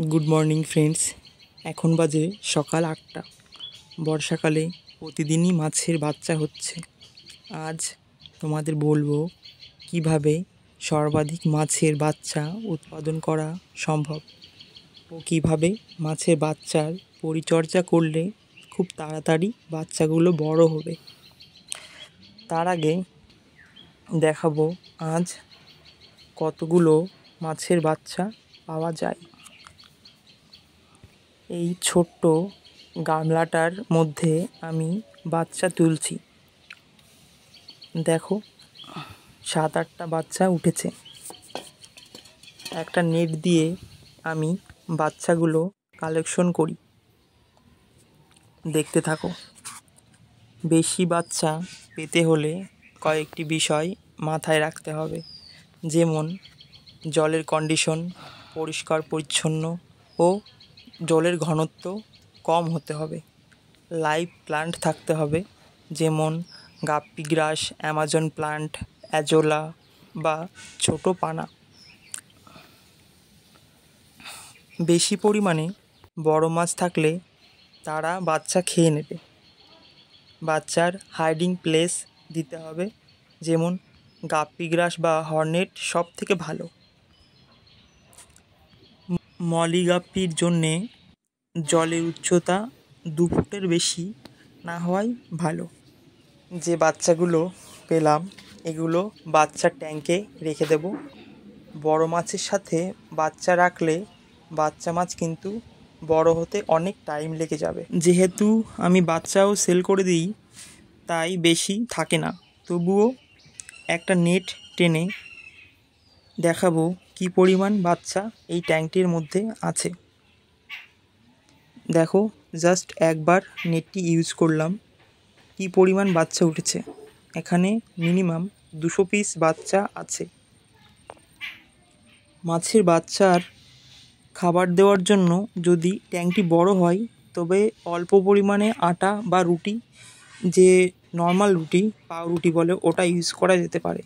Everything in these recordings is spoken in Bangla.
Good morning friends. এখন বাজে সকাল 8টা। বর্ষাকালে প্রতিদিনই মাছের বাচ্চা হচ্ছে। আজ তোমাদের বলবো কিভাবে সর্বাধিক মাছের বাচ্চা উৎপাদন করা সম্ভব ও কিভাবে মাছের বাচ্চার পরিচর্যা করলে খুব তাড়াতাড়ি বাচ্চাগুলো বড় হবে। তার আগে দেখাবো আজ কতগুলো মাছের বাচ্চা পাওয়া যায়। এই ছোট্ট গামলাটার মধ্যে আমি বাচ্চা তুলছি। দেখো 7-8টা বাচ্চা উঠেছে। একটা নেট দিয়ে আমি বাচ্চাগুলো কালেকশন করি। দেখতে থাকো। বেশি বাচ্চা পেতে হলে কয়েকটি বিষয় মাথায় রাখতে হবে, যেমন জলের কন্ডিশন পরিষ্কার পরিচ্ছন্ন ও জলের ঘনত্ব কম হতে হবে। লাইভ প্লান্ট থাকতে হবে, যেমন গাপ্পি গ্রাস, অ্যামাজন প্লান্ট, অ্যাজোলা বা ছোট পানা। বেশি পরিমাণে বড় মাছ থাকলে তারা বাচ্চা খেয়ে নেবে। বাচ্চার হাইডিং প্লেস দিতে হবে, যেমন গাপ্পি গ্রাস বা হর্নেট সব থেকে ভালো। মলি গাপ্পির জন্যে জলের উচ্চতা 2 ফুটের বেশি না হওয়াই ভালো। যে বাচ্চাগুলো পেলাম এগুলো বাচ্চার ট্যাঙ্কে রেখে দেব। বড় মাছের সাথে বাচ্চা রাখলে বাচ্চা মাছ কিন্তু বড় হতে অনেক টাইম লেগে যাবে। যেহেতু আমি বাচ্চাও সেল করে দিই তাই বেশি থাকে না, তবুও একটা নেট টেনে দেখাবো কি পরিমাণ বাচ্চা এই ট্যাঙ্কটির মধ্যে আছে। দেখো, জাস্ট একবার নেটটি ইউজ করলাম, কি পরিমাণ বাচ্চা উঠেছে। এখানে মিনিমাম 200 পিস বাচ্চা আছে। মাছের বাচ্চার খাবার দেওয়ার জন্য যদি ট্যাঙ্কটি বড় হয় তবে অল্প পরিমাণে আটা বা রুটি, যে নর্মাল রুটি পাউরুটি বলে, ওটা ইউজ করা যেতে পারে।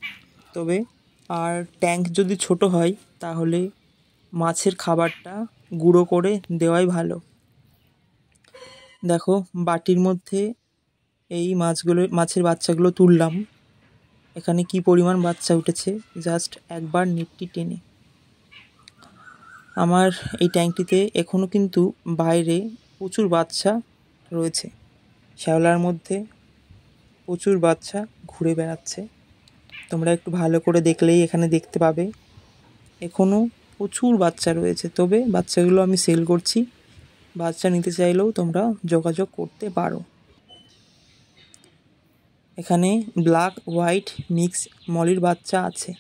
তবে আর ট্যাঙ্ক যদি ছোট হয় তাহলে মাছের খাবারটা গুঁড়ো করে দেওয়াই ভালো। দেখো বাটির মধ্যে এই মাছের বাচ্চাগুলো তুললাম। এখানে কি পরিমাণ বাচ্চা উঠেছে জাস্ট একবার নেটটি টেনে। আমার এই ট্যাঙ্কটিতে এখনও কিন্তু বাইরে প্রচুর বাচ্চা রয়েছে। শ্যাওলার মধ্যে প্রচুর বাচ্চা ঘুরে বেড়াচ্ছে। তোমরা একটু ভালো করে দেখলেই এখানে দেখতে পাবে এখনও প্রচুর বাচ্চা রয়েছে। তবে বাচ্চাগুলো আমি সেল করছি, বাচ্চা নিতে চাইলেও তোমরা যোগাযোগ করতে পারো। এখানে ব্ল্যাক হোয়াইট মিক্স মলির বাচ্চা আছে।